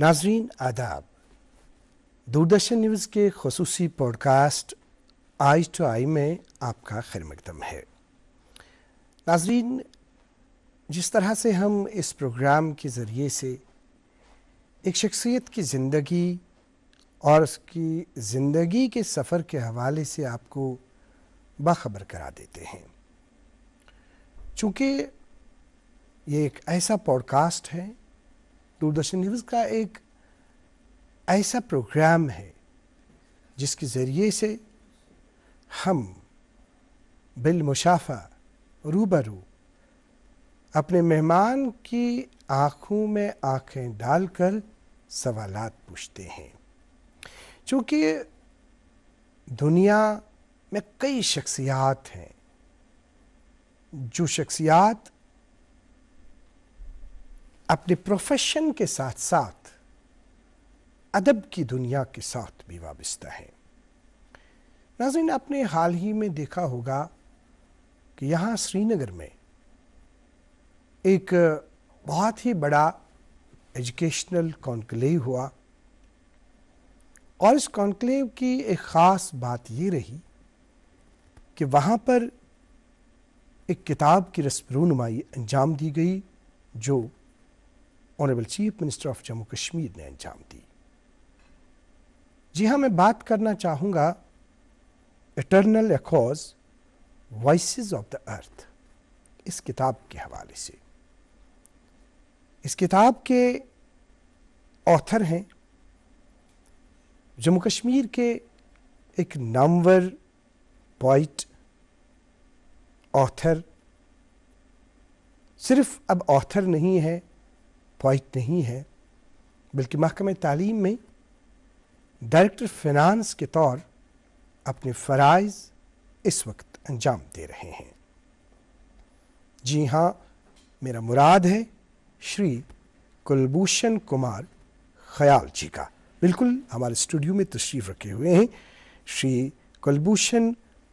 नाजरीन आदाब। दूरदर्शन न्यूज़ के खुसूसी पॉडकास्ट आई टू आई में आपका खैर मकदम है। नाजरीन, जिस तरह से हम इस प्रोग्राम के ज़रिए से एक शख्सियत की ज़िंदगी और उसकी ज़िंदगी के सफ़र के हवाले से आपको बाखबर करा देते हैं, चूँकि ये एक ऐसा पॉडकास्ट है, दूरदर्शन न्यूज़ का एक ऐसा प्रोग्राम है जिसके ज़रिए से हम बिलमुशाफा रूबरू अपने मेहमान की आँखों में आँखें डालकर सवालात पूछते हैं। चूँकि दुनिया में कई शख्सियात हैं, जो शख्सियात अपने प्रोफेशन के साथ साथ अदब की दुनिया के साथ भी वाबस्ता है। नाज़रीन, आपने हाल ही में देखा होगा कि यहाँ श्रीनगर में एक बहुत ही बड़ा एजुकेशनल कॉन्क्लेव हुआ और इस कॉन्क्लेव की एक ख़ास बात ये रही कि वहाँ पर एक किताब की रस्म-ए-रूनुमाई अंजाम दी गई जो honourable chief minister of Jammu Kashmir ने अंजाम दी। जी हाँ, मैं बात करना चाहूँगा eternal echoes voices of the earth, इस किताब के हवाले से। इस किताब के ऑथर हैं जम्मू कश्मीर के एक नामवर पोइट, ऑथर, सिर्फ अब ऑथर नहीं है, पोइट नहीं है, बल्कि महकमे तालीम में डायरेक्टर फिनांस के तौर अपने फ़राइज़ इस वक्त अंजाम दे रहे हैं। जी हाँ, मेरा मुराद है श्री कुलभूषण कुमार ख़याल जी का। बिल्कुल हमारे स्टूडियो में तशरीफ़ रखे हुए हैं श्री कुलभूषण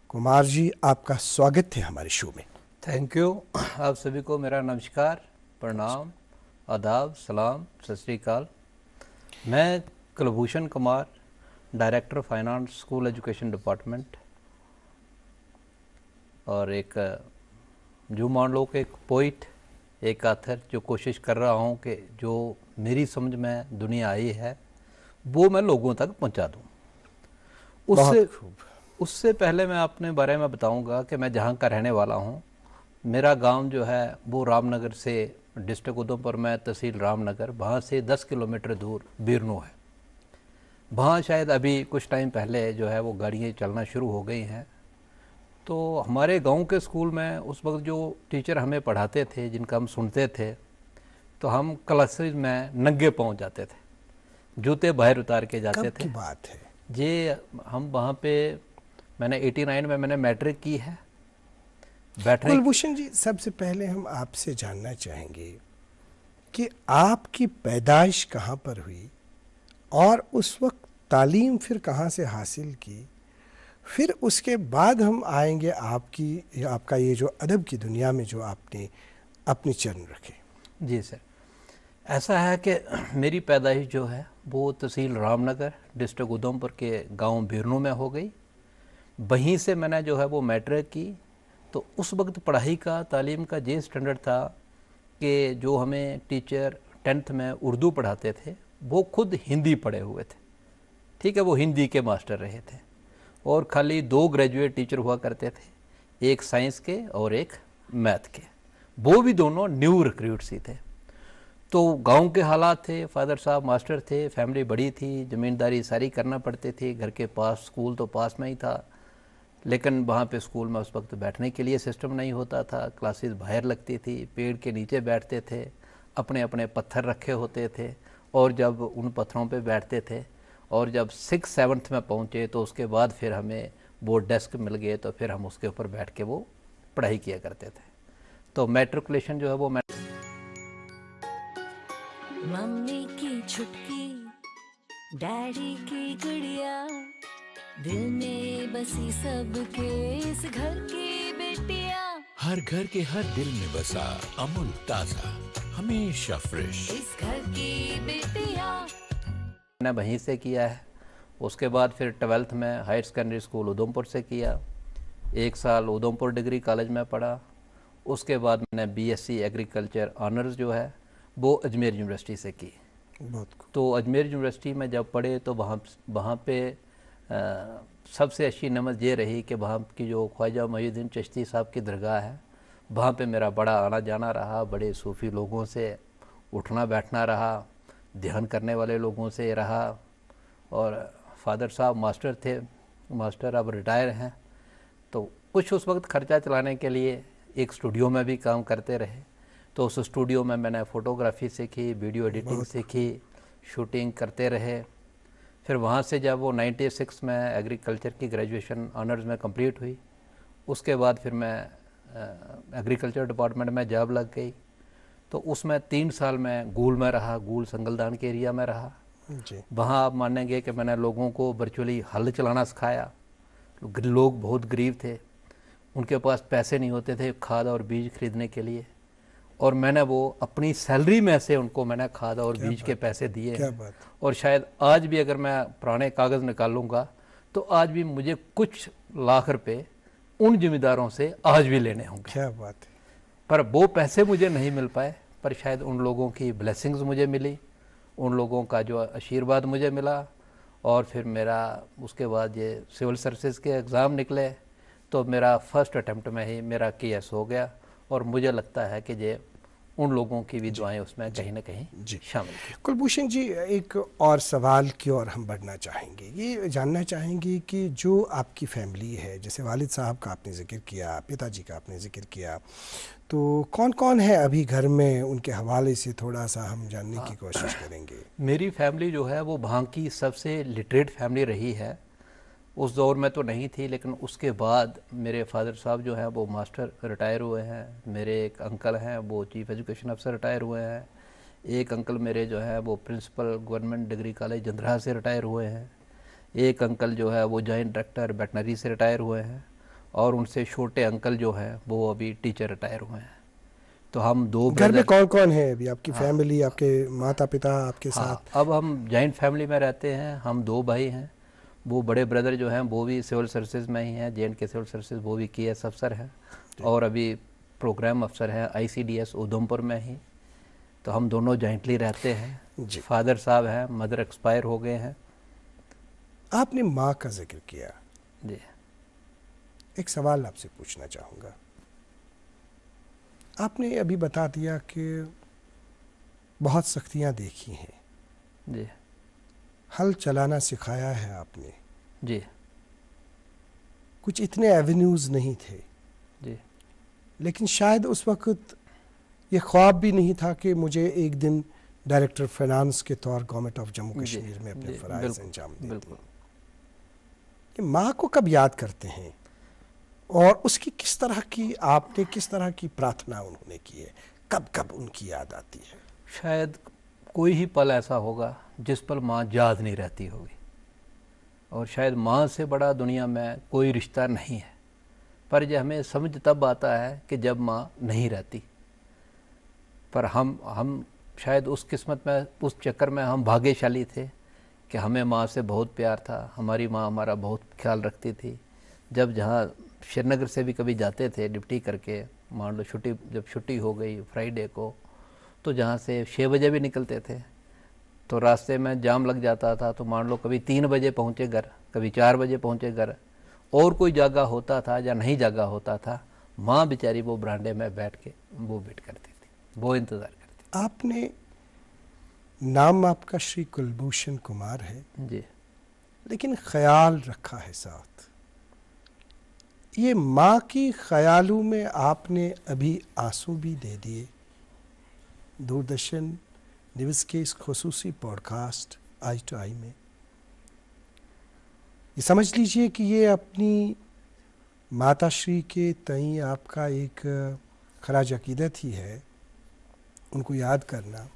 कुमार जी, आपका स्वागत है हमारे शो में। Thank you. आप सभी को मेरा नमस्कार, प्रणाम, आदाब, सलाम, सत श्री अकाल। मैं Kulbhushan Kumar, director finance, school education department, और एक जो मान लो कि एक पोइट, एक ऑथर, जो कोशिश कर रहा हूँ कि जो मेरी समझ में दुनिया आई है वो मैं लोगों तक पहुँचा दूँ। उससे पहले मैं अपने बारे में बताऊँगा कि मैं जहाँ का रहने वाला हूँ। मेरा गांव जो है वो रामनगर से, डिस्ट्रिक्ट उधमपुर में, तहसील रामनगर, वहाँ से 10 किलोमीटर दूर बीरनो है। वहाँ शायद अभी कुछ टाइम पहले जो है वो गाड़ियाँ चलना शुरू हो गई हैं। तो हमारे गांव के स्कूल में उस वक्त जो टीचर हमें पढ़ाते थे, जिनका हम सुनते थे, तो हम क्लासेज में नंगे पहुँच जाते थे, जूते बाहर उतार के जाते थे। कब की बात है ये? हम वहाँ पे, मैंने 89 में मैंने मैट्रिक की है। कुलभूषण जी, सबसे पहले हम आपसे जानना चाहेंगे कि आपकी पैदाइश कहाँ पर हुई और उस वक्त तालीम फिर कहाँ से हासिल की। फिर उसके बाद हम आएंगे आपका ये जो अदब की दुनिया में जो आपने अपने चरण रखे। जी सर, ऐसा है कि मेरी पैदाइश जो है वो तहसील रामनगर, डिस्ट्रिक्ट उधमपुर के गांव बीरनो में हो गई। वहीं से मैंने जो है वो मैट्रिक की। तो उस वक्त पढ़ाई का, तालीम का ये स्टैंडर्ड था कि जो हमें टीचर 10th में उर्दू पढ़ाते थे वो खुद हिंदी पढ़े हुए थे। ठीक है, वो हिंदी के मास्टर रहे थे और खाली 2 ग्रेजुएट टीचर हुआ करते थे, एक साइंस के और एक मैथ के। वो भी दोनों न्यू रिक्रूट्स ही थे। तो गांव के हालात थे, फादर साहब मास्टर थे, फैमिली बड़ी थी, ज़मींदारी सारी करना पड़ती थी, घर के पास स्कूल तो पास में ही था, लेकिन वहाँ पे स्कूल में उस वक्त बैठने के लिए सिस्टम नहीं होता था, क्लासेस बाहर लगती थी, पेड़ के नीचे बैठते थे, अपने अपने पत्थर रखे होते थे, और जब उन पत्थरों पे बैठते थे और जब 6th-7th में पहुँचे तो उसके बाद फिर हमें वो डेस्क मिल गए, तो फिर हम उसके ऊपर बैठ के वो पढ़ाई किया करते थे। तो मैट्रिकुलेशन जो है वो मम्मी की छुटकी, डैडी की गुड़िया, दिल में बसी सबके इस घर की बेटियां। हर घर के हर दिल में बसा अमूल ताजा, हमेशा फ्रेश। इस घर की बेटियां मैंने वहीं से किया है। उसके बाद फिर 12th में हायर सेकेंडरी स्कूल उधमपुर से किया, 1 साल उधमपुर डिग्री कॉलेज में पढ़ा। उसके बाद मैंने बीएससी एग्रीकल्चर ऑनर्स जो है वो अजमेर यूनिवर्सिटी से की। बहुत तो अजमेर यूनिवर्सिटी में जब पढ़े तो वहाँ पे सबसे अच्छी नमत ये रही कि वहाँ की जो ख्वाजा मोहिउद्दीन चिश्ती साहब की दरगाह है, वहाँ पे मेरा बड़ा आना जाना रहा। बड़े सूफ़ी लोगों से उठना बैठना रहा, ध्यान करने वाले लोगों से रहा। और फादर साहब मास्टर थे, मास्टर अब रिटायर हैं। तो कुछ उस वक्त ख़र्चा चलाने के लिए एक स्टूडियो में भी काम करते रहे। तो उस स्टूडियो में मैंने फ़ोटोग्राफ़ी सीखी, वीडियो एडिटिंग सीखी, शूटिंग करते रहे। फिर वहाँ से जब वो 96 में एग्रीकल्चर की ग्रेजुएशन ऑनर्स में कंप्लीट हुई, उसके बाद फिर मैं एग्रीकल्चर डिपार्टमेंट में जॉब लग गई। तो उसमें 3 साल मैं गूल में रहा, गूल संगलदान के एरिया में रहा जी। वहाँ आप मानेंगे कि मैंने लोगों को वर्चुअली हल चलाना सिखाया। लोग बहुत गरीब थे, उनके पास पैसे नहीं होते थे खाद और बीज खरीदने के लिए, और मैंने वो अपनी सैलरी में से उनको मैंने खाद और बीज के पैसे दिए हैं। और शायद आज भी अगर मैं पुराने कागज़ निकालूंगा तो आज भी मुझे कुछ लाख रुपए उन ज़िम्मेदारों से आज भी लेने होंगे। क्या बात है। पर वो पैसे मुझे नहीं मिल पाए, पर शायद उन लोगों की ब्लेसिंग्स मुझे मिली, उन लोगों का जो आशीर्वाद मुझे मिला। और फिर मेरा उसके बाद ये सिविल सर्विसेज के एग्ज़ाम निकले तो मेरा फर्स्ट अटैम्प्ट में ही मेरा केएस हो गया। और मुझे लगता है कि ये उन लोगों की भी दुआएं उसमें कहीं ना कहीं शामिल थी। कुलभूषण जी, एक और सवाल की ओर हम बढ़ना चाहेंगे। ये जानना चाहेंगे कि जो आपकी फैमिली है, जैसे वालिद साहब का आपने जिक्र किया, पिताजी का आपने जिक्र किया, तो कौन कौन है अभी घर में, उनके हवाले से थोड़ा सा हम जानने की कोशिश करेंगे। मेरी फैमिली जो है वो वहाँ की सबसे लिटरेट फैमिली रही है। उस दौर में तो नहीं थी, लेकिन उसके बाद मेरे फादर साहब जो हैं वो मास्टर रिटायर हुए हैं। मेरे एक अंकल हैं वो चीफ एजुकेशन अफसर रिटायर हुए हैं। एक अंकल मेरे जो है वो प्रिंसिपल गवर्नमेंट डिग्री कॉलेज जंदरा से रिटायर हुए हैं। एक अंकल जो है वो जॉइंट डायरेक्टर वेटनरी से रिटायर हुए हैं। और उनसे छोटे अंकल जो हैं वो अभी टीचर रिटायर हुए हैं। तो हम 2 घर में कौन कौन है अभी आपकी फैमिली, आपके माता पिता आपके साथ? अब हम जॉइंट फैमिली में रहते हैं। हम 2 भाई हैं। वो बड़े ब्रदर जो हैं वो भी सिविल सर्विसेज में ही हैं, जे&के सिविल सर्विसेज, वो भी केएस अफसर हैं और अभी प्रोग्राम अफसर हैं ICDS उधमपुर में ही। तो हम दोनों जॉइंटली रहते हैं। फादर साहब हैं, मदर एक्सपायर हो गए हैं। आपने माँ का जिक्र किया जी। एक सवाल आपसे पूछना चाहूँगा। आपने अभी बता दिया कि बहुत सख्तियाँ देखी हैं जी, हल चलाना सिखाया है आपने जी, कुछ इतने एवेन्यूज़ नहीं थे जी, लेकिन शायद उस वक्त ये ख्वाब भी नहीं था कि मुझे एक दिन डायरेक्टर फाइनेंस के तौर गवर्नमेंट ऑफ जम्मू कश्मीर में अपने फ़राइज़ अंजाम देते हैं। कि माँ को कब याद करते हैं और उसकी किस तरह की, आपने किस तरह की प्रार्थना उन्होंने की है, कब कब उनकी याद आती है? शायद कोई ही पल ऐसा होगा जिस पल माँ याद नहीं रहती होगी। और शायद माँ से बड़ा दुनिया में कोई रिश्ता नहीं है। पर यह हमें समझ तब आता है कि जब माँ नहीं रहती। पर हम शायद उस किस्मत में, उस चक्कर में हम भाग्यशाली थे कि हमें माँ से बहुत प्यार था। हमारी माँ हमारा बहुत ख्याल रखती थी। जब जहाँ श्रीनगर से भी कभी जाते थे ड्यूटी करके, मान लो जब छुट्टी हो गई फ्राइडे को, तो जहाँ से 6 बजे भी निकलते थे तो रास्ते में जाम लग जाता था। तो मान लो कभी 3 बजे पहुँचे घर, कभी 4 बजे पहुँचे घर, और कोई जागा होता था या नहीं जागा होता था, माँ बेचारी वो बरांडे में बैठ के वो वेट करती थी, वो इंतज़ार करती थी। आपने, नाम आपका श्री कुलभूषण कुमार है जी, लेकिन ख्याल रखा है साथ। ये माँ की ख्यालों में आपने अभी आंसू भी दे दिए। दूरदर्शन न्यूज़ के इस खुसूसी पॉडकास्ट आई टू आई में ये समझ लीजिए कि ये अपनी माताश्री के तई आपका एक खराज अकीदत ही है, उनको याद करना।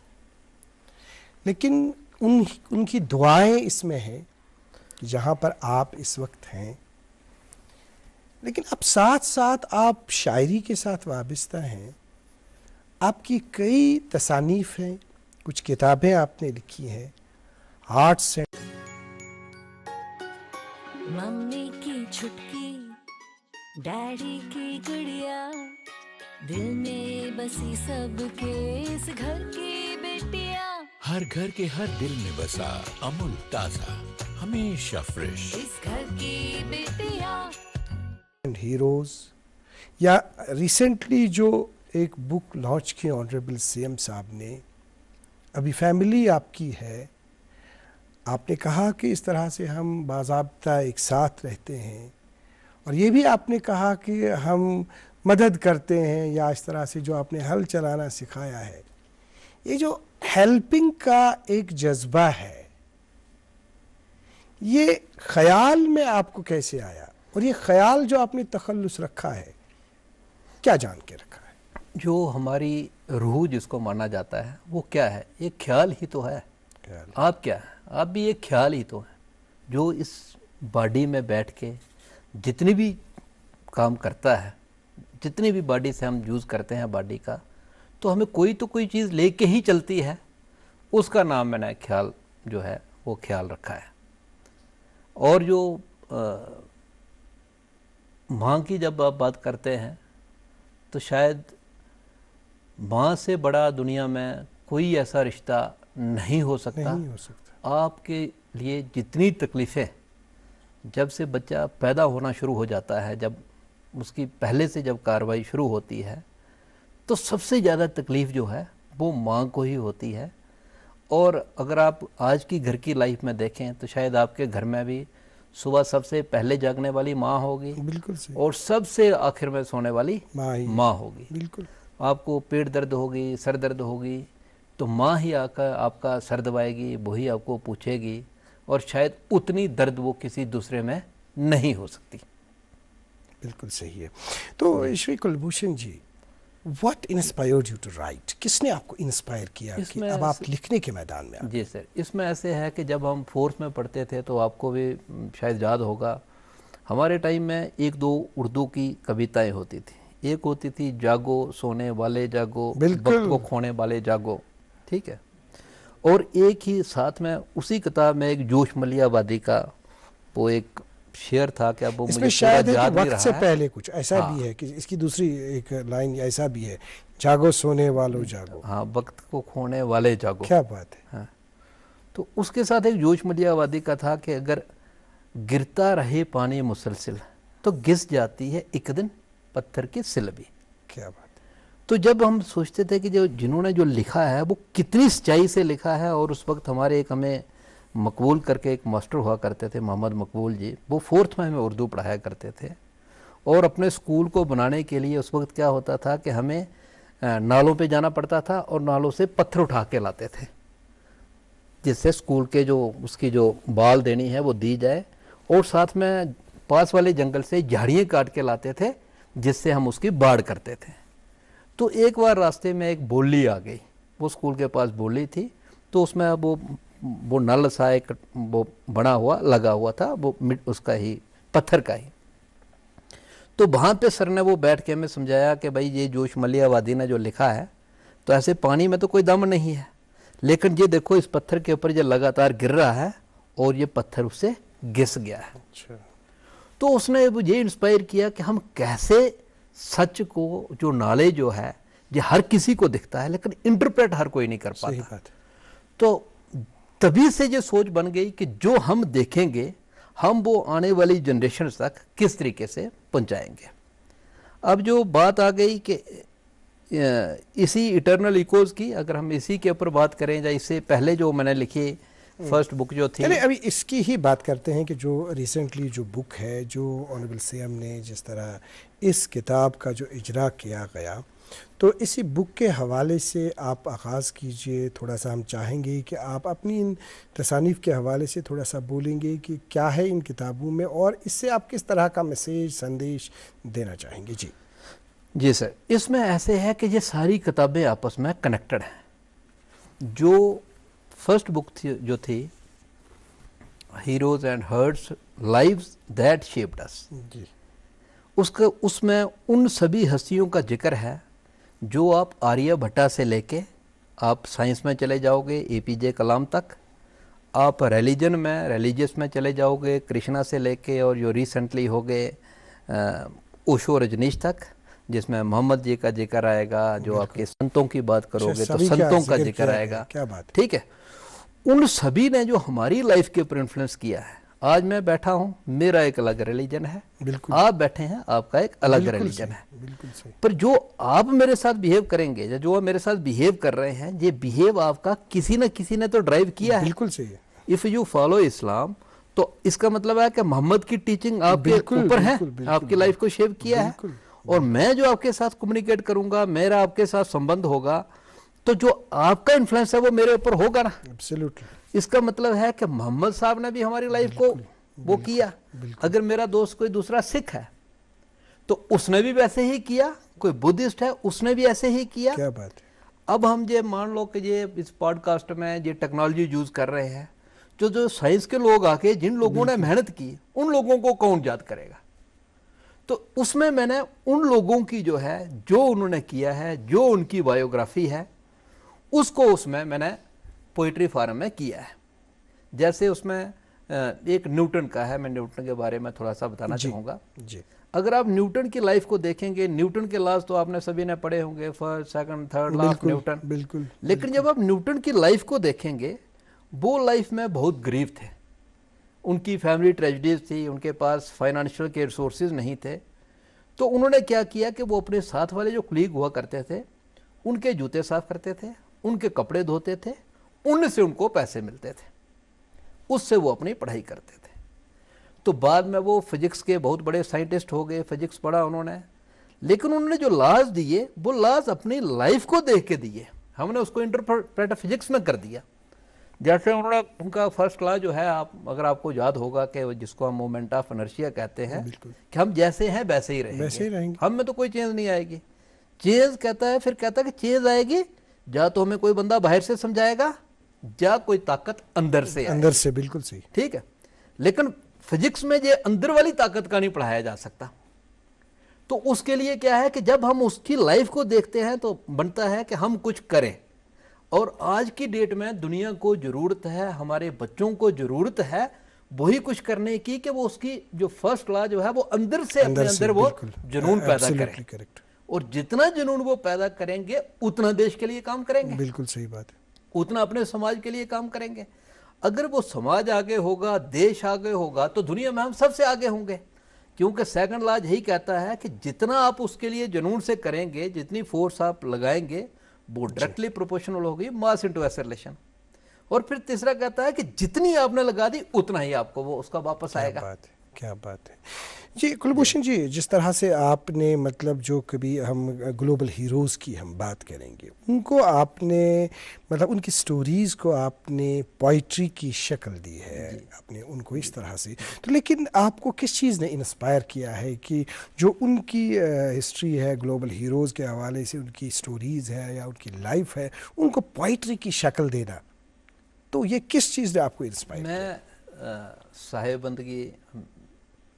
लेकिन उनकी दुआएं इसमें हैं कि जहाँ पर आप इस वक्त हैं, लेकिन अब साथ साथ आप शायरी के साथ वाबस्ता हैं। आपकी कई तसानीफ़ हैं, कुछ किताबें आपने लिखी हैं। हार्ट से। मम्मी की छुटकी, डैडी की गुड़िया, दिल में बसी सबके इस घर की बेटिया, हर घर के हर दिल में बसा अमूल ताजा, हमेशा फ्रेश। इस घर की बेटिया। हीरोज, या रिसेंटली जो एक बुक लॉन्च की ऑनरेबल सीएम साहब ने, अभी फैमिली आपकी है, आपने कहा कि इस तरह से हम बाज़ाब्ता एक साथ रहते हैं, और ये भी आपने कहा कि हम मदद करते हैं, या इस तरह से जो आपने हल चलाना सिखाया है, ये जो हेल्पिंग का एक जज्बा है, ये ख्याल में आपको कैसे आया, और ये ख्याल जो आपने तखल्लुस रखा है, क्या जान के रखा है? जो हमारी रूह जिसको माना जाता है वो क्या है? एक ख्याल ही तो है। ख्याल। आप क्या है? आप भी एक ख्याल ही तो है जो इस बॉडी में बैठ के जितनी भी काम करता है, जितनी भी बॉडी से हम यूज़ करते हैं बॉडी का, तो हमें कोई तो कोई चीज़ लेके ही चलती है, उसका नाम मैंने ख्याल जो है वो ख्याल रखा है। और जो माँ की जब आप बात करते हैं तो शायद माँ से बड़ा दुनिया में कोई ऐसा रिश्ता नहीं हो सकता। नहीं हो सकता। आपके लिए जितनी तकलीफ़ें जब से बच्चा पैदा होना शुरू हो जाता है, जब उसकी पहले से जब कार्रवाई शुरू होती है, तो सबसे ज़्यादा तकलीफ़ जो है वो माँ को ही होती है। और अगर आप आज की घर की लाइफ में देखें तो शायद आपके घर में भी सुबह सबसे पहले जागने वाली माँ होगी, बिल्कुल सही। और सबसे आखिर में सोने वाली माँ होगी। बिल्कुल। आपको पेट दर्द होगी, सर दर्द होगी, तो माँ ही आकर आपका सर दबाएगी, वही आपको पूछेगी, और शायद उतनी दर्द वो किसी दूसरे में नहीं हो सकती। बिल्कुल सही है। तो Shri Kulbhushan ji, what inspired you to write? किसने आपको इंस्पायर किया कि अब आप लिखने के मैदान में आ गए? जी सर, इसमें ऐसे है कि जब हम फोर्थ में पढ़ते थे तो आपको भी शायद याद होगा, हमारे टाइम में एक दो उर्दू की कविताएं होती थी। एक होती थी जागो सोने वाले जागो, वक्त को खोने वाले जागो, ठीक है। और एक ही साथ में उसी किताब में एक जोश मलियावादी का वो एक शेर था, क्या वो मुझे शायद याद नहीं वक्त रहा से है। पहले कुछ ऐसा भी है कि इसकी दूसरी एक लाइन ऐसा भी है, जागो सोने वालों जागो। हाँ, वक्त को खोने वाले जागो। क्या बात है। हाँ, तो उसके साथ एक जोश मलियावादी का था कि अगर गिरता रहे पानी मुसलसिल तो घिस जाती है एक दिन पत्थर की सिल भी। क्या बात है। तो जब हम सोचते थे कि जो जिन्होंने जो लिखा है वो कितनी सच्चाई से लिखा है, और उस वक्त हमारे एक हमें मकबूल करके एक मास्टर हुआ करते थे, मोहम्मद मकबूल जी, वो फोर्थ में हमें उर्दू पढ़ाया करते थे। और अपने स्कूल को बनाने के लिए उस वक्त क्या होता था कि हमें नालों पे जाना पड़ता था और नालों से पत्थर उठा के लाते थे, जिससे स्कूल के जो उसकी जो बाल देनी है वो दी जाए, और साथ में पास वाले जंगल से झाड़ियाँ काट के लाते थे जिससे हम उसकी बाढ़ करते थे। तो एक बार रास्ते में एक बोली आ गई, वो स्कूल के पास बोली थी, तो उसमें वो नल सा एक वो बना हुआ लगा हुआ था, वो उसका ही पत्थर का ही। तो वहाँ पे सर ने वो बैठ के हमें समझाया कि भाई ये जोश मलियावादी ने जो लिखा है, तो ऐसे पानी में तो कोई दम नहीं है, लेकिन ये देखो इस पत्थर के ऊपर ये लगातार गिर रहा है और ये पत्थर उससे घिस गया है। अच्छा। तो उसने ये इंस्पायर किया कि हम कैसे सच को, जो नॉलेज जो है ये हर किसी को दिखता है लेकिन इंटरप्रेट हर कोई नहीं कर पाता। सही बात है। तो तभी से ये सोच बन गई कि जो हम देखेंगे हम वो आने वाली जनरेशन तक किस तरीके से पहुंचाएंगे। अब जो बात आ गई कि इसी इटर्नल इकोज की, अगर हम इसी के ऊपर बात करें, या इससे पहले जो मैंने लिखी फर्स्ट बुक जो थी, अभी इसकी ही बात करते हैं कि जो रिसेंटली जो बुक है, जो ऑनरेबल सीएम ने जिस तरह इस किताब का जो इजरा किया गया, तो इसी बुक के हवाले से आप आगाज़ कीजिए। थोड़ा सा हम चाहेंगे कि आप अपनी इन तसानीफ़ के हवाले से थोड़ा सा बोलेंगे कि क्या है इन किताबों में, और इससे आप किस तरह का मैसेज संदेश देना चाहेंगे। जी जी सर, इसमें ऐसे है कि ये सारी किताबें आपस में कनेक्टेड हैं। जो फर्स्ट बुक थी जो थी heroes and hearts lives that shaped us, जी, उसमें उन सभी हस्तियों का जिक्र है जो आप आर्यभट्टा से लेके आप साइंस में चले जाओगे एपीजे कलाम तक, आप रिलीजियस में चले जाओगे, कृष्णा से लेके और जो रिसेंटली हो गए ओशो रजनीश तक, जिसमें मोहम्मद जी का जिक्र आएगा, जो आपके संतों की बात करोगे तो संतों का जिक्र आएगा। क्या बात, ठीक है। उन सभी ने जो हमारी लाइफ के ऊपर इन्फ्लुएंस किया है। आज मैं बैठा हूँ, मेरा एक अलग रिलीजन है, बिल्कुल आप बैठे हैं, आपका एक अलग रिलीजन है। बिल्कुल सही। पर जो आप मेरे साथ बिहेव करेंगे या जो आप मेरे साथ बिहेव कर रहे हैं, ये बिहेव आपका किसी न किसी ने तो ड्राइव किया है। बिल्कुल सही है। इफ यू फॉलो इस्लाम, तो इसका मतलब है कि मोहम्मद की टीचिंग आपके ऊपर है, आपकी लाइफ को शेप किया है। और मैं जो आपके साथ कम्युनिकेट करूंगा, मेरा आपके साथ संबंध होगा, तो जो आपका इन्फ्लुएंस है वो मेरे ऊपर होगा ना। एब्सोल्युटली। इसका मतलब है कि मोहम्मद साहब ने भी हमारी लाइफ को वो किया। अगर मेरा दोस्त कोई दूसरा सिख है तो उसने भी वैसे ही किया, कोई बुद्धिस्ट है उसने भी ऐसे ही किया। क्या बात है। अब हम ये मान लो कि ये इस पॉडकास्ट में ये टेक्नोलॉजी यूज कर रहे हैं, जो साइंस के लोग आके जिन लोगों ने मेहनत की, उन लोगों को कौन याद करेगा। तो उसमें मैंने उन लोगों की जो है, जो उन्होंने किया है, जो उनकी बायोग्राफी है, उसको उसमें मैंने पोइट्री फॉर्म में किया है। जैसे उसमें एक न्यूटन का है, मैं न्यूटन के बारे में थोड़ा सा बताना चाहूँगा। अगर आप न्यूटन की लाइफ को देखेंगे, न्यूटन के लॉज तो आपने सभी ने पढ़े होंगे, first second third law of Newton. बिल्कुल। लेकिन जब आप न्यूटन की लाइफ को देखेंगे, वो लाइफ में बहुत गरीब थे, उनकी फैमिली ट्रेजेडीज थी, उनके पास फाइनेंशियल के रिसोर्सेज नहीं थे। तो उन्होंने क्या किया कि वो अपने साथ वाले जो कलीग हुआ करते थे, उनके जूते साफ करते थे, उनके कपड़े धोते थे, उनसे उनको पैसे मिलते थे, उससे वो अपनी पढ़ाई करते थे। तो बाद में वो फिजिक्स के बहुत बड़े साइंटिस्ट हो गए, फिजिक्स पढ़ा उन्होंने। लेकिन उन्होंने जो लॉज दिए, वो लॉज अपनी लाइफ को देख के दिए, हमने उसको इंटरप्रेट फिजिक्स में कर दिया। जैसे उन्होंने, उनका फर्स्ट लॉ जो है, आप अगर आपको याद होगा कि जिसको हम मोमेंट ऑफ इनर्शिया कहते हैं, कि हम जैसे हैं वैसे ही रहेंगे, हम में तो कोई चेंज नहीं आएगी। चेंज कहता है, फिर कहता है कि चेंज आएगी या तो हमें कोई बंदा बाहर से समझाएगा या कोई ताकत अंदर से। बिल्कुल सही। ठीक है। लेकिन फिजिक्स में ये अंदर वाली ताकत का नहीं पढ़ाया जा सकता। तो उसके लिए क्या है कि जब हम उसकी लाइफ को देखते हैं तो बनता है कि हम कुछ करें। और आज की डेट में दुनिया को जरूरत है, हमारे बच्चों को जरूरत है वही कुछ करने की, कि वो उसकी जो फर्स्ट लॉ जो है वो अंदर से अपने अंदर वो जुनून पैदा करें। और जितना जुनून वो पैदा करेंगे उतना देश के लिए काम करेंगे। बिल्कुल सही बात है। उतना अपने समाज के लिए काम करेंगे। अगर वो समाज आगे होगा, देश आगे होगा, तो दुनिया में हम सबसे आगे होंगे। क्योंकि सेकंड लॉ यही कहता है कि जितना आप उसके लिए जुनून से करेंगे, जितनी फोर्स आप लगाएंगे, वो डायरेक्टली प्रोपोर्शनल होगी मास इनटू एक्सेलरेशन। और फिर तीसरा कहता है कि जितनी आपने लगा दी उतना ही आपको वो उसका वापस आएगा। क्या बात है जी। कुलभूषण जी, जिस तरह से आपने मतलब जो कभी हम ग्लोबल हीरोज़ की हम बात करेंगे, उनको आपने मतलब उनकी स्टोरीज़ को आपने पोइट्री की शक्ल दी है, आपने उनको इस तरह से। तो लेकिन आपको किस चीज़ ने इंस्पायर किया है कि जो उनकी हिस्ट्री है, ग्लोबल हीरोज़ के हवाले से उनकी स्टोरीज़ है या उनकी लाइफ है, उनको पोइट्री की शक्ल देना, तो ये किस चीज़ ने आपको इंस्पायर किया? मैं साहिब बंदगी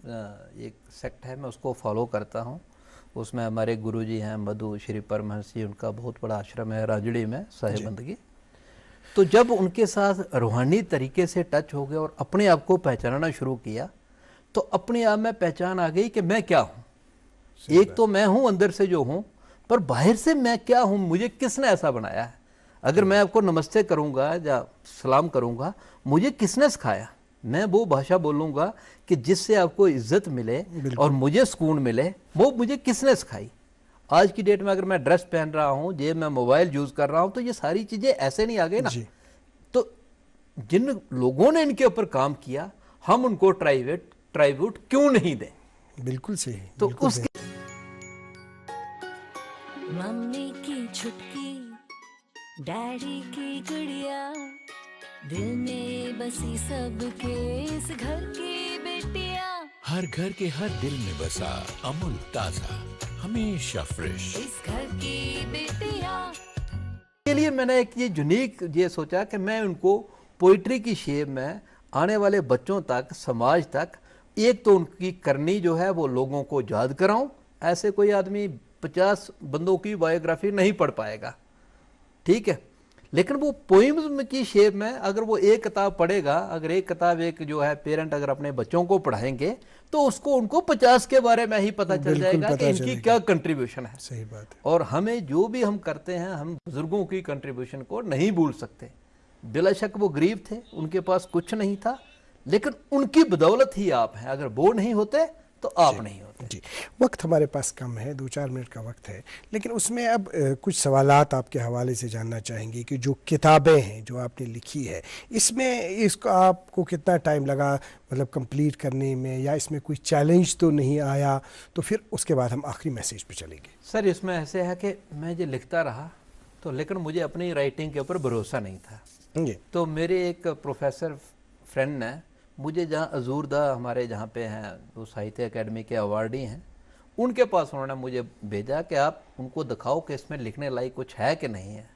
एक सेक्ट है, मैं उसको फॉलो करता हूँ। उसमें हमारे गुरुजी हैं मधु श्री परमहंस जी, उनका बहुत बड़ा आश्रम है राजड़ी में, साहिब बंदगी। तो जब उनके साथ रूहानी तरीके से टच हो गए और अपने आप को पहचानना शुरू किया, तो अपने आप में पहचान आ गई कि मैं क्या हूँ। एक तो मैं हूँ अंदर से जो हूँ, पर बाहर से मैं क्या हूँ, मुझे किसने ऐसा बनाया है। अगर मैं आपको नमस्ते करूँगा या सलाम करूँगा, मुझे किसने सिखाया। मैं वो भाषा बोलूँगा कि जिससे आपको इज्जत मिले और मुझे सुकून मिले, वो मुझे किसने सिखाई। आज की डेट में अगर मैं ड्रेस पहन रहा हूँ, जेब में मोबाइल यूज कर रहा हूँ, तो ये सारी चीजें ऐसे नहीं आ गई ना। तो जिन लोगों ने इनके ऊपर काम किया, हम उनको ट्राइब्यूट क्यों नहीं दें। बिल्कुल सही। तो उसके मम्मी की छुटकी, डैडी की गुड़िया, दिल में बसी सबके इस घर की बेटियां। हर घर के हर दिल में बसा अमूल ताजा, हमेशा फ्रेश। इस घर की बेटियां। के लिए मैंने एक ये यूनिक ये सोचा कि मैं उनको पोइट्री की शेप में आने वाले बच्चों तक, समाज तक, एक तो उनकी करनी जो है वो लोगों को याद कराऊं। ऐसे कोई आदमी 50 बंदों की बायोग्राफी नहीं पढ़ पाएगा, ठीक है। लेकिन वो पोइम्स की शेप में अगर वो एक किताब पढ़ेगा, अगर एक किताब एक जो है पेरेंट अगर अपने बच्चों को पढ़ाएंगे तो उसको उनको 50 के बारे में ही पता चल जाएगा कि इनकी क्या कंट्रीब्यूशन है। सही बात है। और हमें जो भी हम करते हैं हम बुजुर्गों की कंट्रीब्यूशन को नहीं भूल सकते। बिला शक वो गरीब थे, उनके पास कुछ नहीं था, लेकिन उनकी बदौलत ही आप हैं। अगर वो नहीं होते तो आप नहीं होते। जी, वक्त हमारे पास कम है, 2-4 मिनट का वक्त है, लेकिन उसमें अब कुछ सवालात आपके हवाले से जानना चाहेंगे कि जो किताबें हैं जो आपने लिखी है, इसमें इसको आपको कितना टाइम लगा मतलब कंप्लीट करने में, या इसमें कोई चैलेंज तो नहीं आया? तो फिर उसके बाद हम आखिरी मैसेज पे चलेंगे। सर इसमें ऐसे है कि मैं जो लिखता रहा तो, लेकिन मुझे अपनी राइटिंग के ऊपर भरोसा नहीं था। जी तो मेरे एक प्रोफेसर फ्रेंड ने मुझे, जहाँ अजूरदा हमारे जहाँ पे हैं वो साहित्य अकेडमी के अवार्डी हैं, उनके पास उन्होंने मुझे भेजा कि आप उनको दिखाओ कि इसमें लिखने लायक कुछ है कि नहीं है।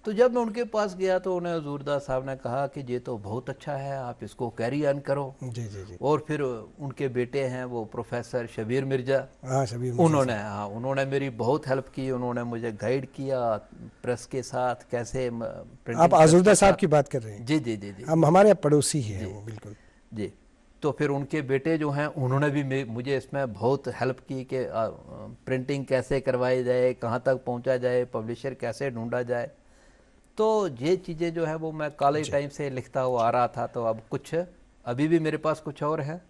तो जब मैं उनके पास गया तो उन्हें अजूरदा साहब ने कहा कि ये तो बहुत अच्छा है, आप इसको कैरी ऑन करो। जी जी जी। और फिर उनके बेटे हैं वो प्रोफेसर शबीर मिर्जा, हाँ शबीर, उन्होंने मेरी बहुत हेल्प की। उन्होंने मुझे गाइड किया प्रेस के साथ कैसे आप अजूरदा साहब की बात कर रहे हैं? जी जी जी जी, हम हमारे पड़ोसी ही हैं वो, बिल्कुल जी। तो फिर उनके बेटे जो हैं उन्होंने भी मुझे इसमें बहुत हेल्प की कि प्रिंटिंग कैसे करवाई जाए, कहाँ तक पहुँचा जाए, पब्लिशर कैसे ढूंढा जाए। तो ये चीज़ें जो है वो मैं कॉलेज टाइम से लिखता हुआ आ रहा था। तो अब कुछ अभी भी मेरे पास कुछ और है।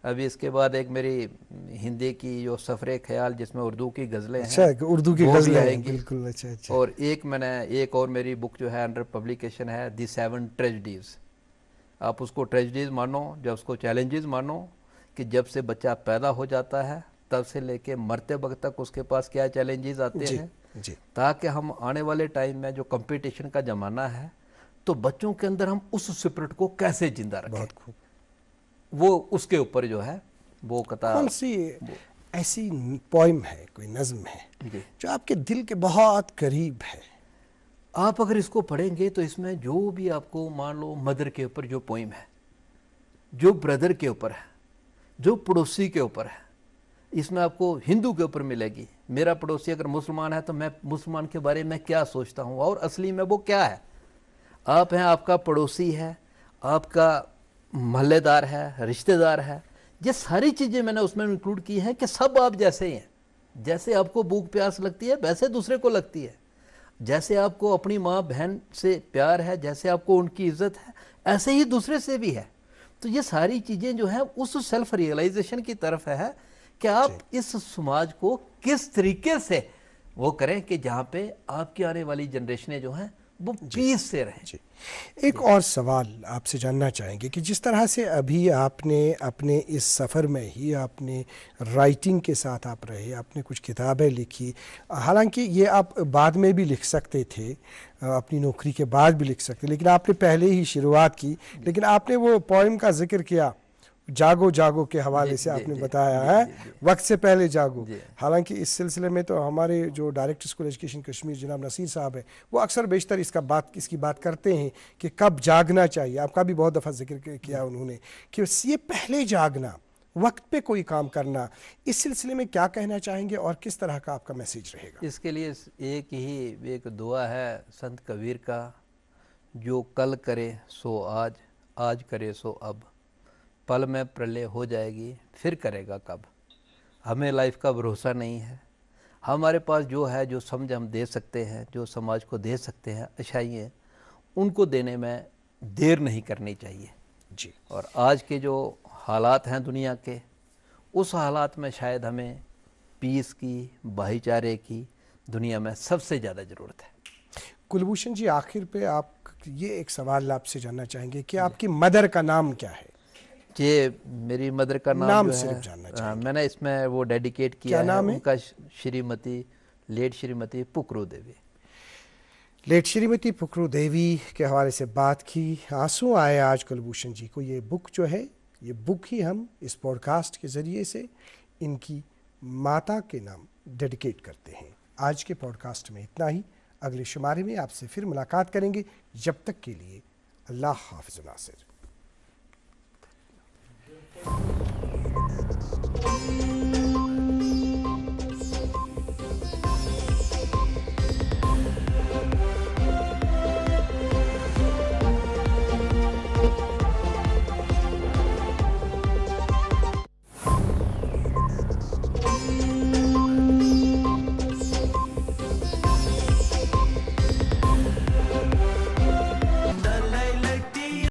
अभी इसके बाद एक मेरी हिंदी की जो सफ़रे ख्याल जिसमें उर्दू की गज़लें हैं, अच्छा उर्दू की गज़लें आएंगी, बिल्कुल। अच्छा। और एक और मेरी बुक जो है अंडर पब्लिकेशन है, दी 7 ट्रेजेडीज़। आप उसको ट्रेजेडीज़ मानो, जब उसको चैलेंजेस मानो कि जब से बच्चा पैदा हो जाता है तब से लेके मरते वक्त तक उसके पास क्या चैलेंजेस आते हैं, जी। ताकि हम आने वाले टाइम में जो कंपटीशन का ज़माना है तो बच्चों के अंदर हम उस स्पिरिट को कैसे जिंदा रखें। बहुत खूब। वो उसके ऊपर जो है वो किताब। कौन सी ऐसी पोइम है, कोई नज़्म है जो आपके दिल के बहुत करीब है? आप अगर इसको पढ़ेंगे तो इसमें जो भी आपको, मान लो मदर के ऊपर जो पोइम है, जो ब्रदर के ऊपर है, जो पड़ोसी के ऊपर है, इसमें आपको हिंदू के ऊपर मिलेगी। मेरा पड़ोसी अगर मुसलमान है तो मैं मुसलमान के बारे में क्या सोचता हूँ और असली में वो क्या है। आप हैं, आपका पड़ोसी है, आपका मोहल्लेदार है, रिश्तेदार है, ये सारी चीज़ें मैंने उसमें इंक्लूड की हैं कि सब आप जैसे ही हैं। जैसे आपको भूख प्यास लगती है वैसे दूसरे को लगती है, जैसे आपको अपनी माँ बहन से प्यार है, जैसे आपको उनकी इज्जत है, ऐसे ही दूसरे से भी है। तो ये सारी चीज़ें जो है उस सेल्फ रियलाइजेशन की तरफ है कि आप इस समाज को किस तरीके से वो करें कि जहाँ पे आपकी आने वाली जनरेशनें जो हैं वो पीस से रहें। जी। एक और सवाल आपसे जानना चाहेंगे कि जिस तरह से अभी आपने अपने इस सफ़र में ही आपने राइटिंग के साथ आप रहे, आपने कुछ किताबें लिखी, हालांकि ये आप बाद में भी लिख सकते थे, अपनी नौकरी के बाद भी लिख सकते, लेकिन आपने पहले ही शुरुआत की। लेकिन आपने वो पोइम का जिक्र किया, जागो जागो के हवाले से आपने बताया है, वक्त से पहले जागो। हालांकि इस सिलसिले में तो हमारे जो डायरेक्टर स्कूल एजुकेशन कश्मीर जनाब नसीर साहब हैं, वो अक्सर बेशतर इसकी बात करते हैं कि कब जागना चाहिए। आपका भी बहुत दफ़ा जिक्र किया उन्होंने कि ये पहले जागना, वक्त पे कोई काम करना। इस सिलसिले में क्या कहना चाहेंगे और किस तरह का आपका मैसेज रहेगा? इसके लिए एक दुआ है संत कबीर का, जो कल करे सो आज, आज करे सो अब, पल में प्रलय हो जाएगी फिर करेगा कब। हमें लाइफ का भरोसा नहीं है। हमारे पास जो है, जो समझ हम दे सकते हैं, जो समाज को दे सकते हैं अच्छाइयाँ, उनको देने में देर नहीं करनी चाहिए जी। और आज के जो हालात हैं दुनिया के, उस हालात में शायद हमें पीस की, भाईचारे की दुनिया में सबसे ज़्यादा ज़रूरत है। कुलभूषण जी, आखिर पे आप ये एक सवाल आपसे जानना चाहेंगे कि आपकी मदर का नाम क्या है? ये मेरी मदर का नाम जो सिर्फ है, जानना चाहेंगे। मैंने इसमें वो डेडिकेट किया है उनका, श्रीमती लेट श्रीमती पुकरू देवी। लेट श्रीमती पुकरू देवी के हवाले से बात की। आंसू आए आज कुलभूषण जी को। ये बुक जो है, ये बुक ही हम इस पॉडकास्ट के ज़रिए से इनकी माता के नाम डेडिकेट करते हैं। आज के पॉडकास्ट में इतना ही। अगले शुमारे में आपसे फिर मुलाकात करेंगे। जब तक के लिए अल्लाह हाफ़िज़ नासिर।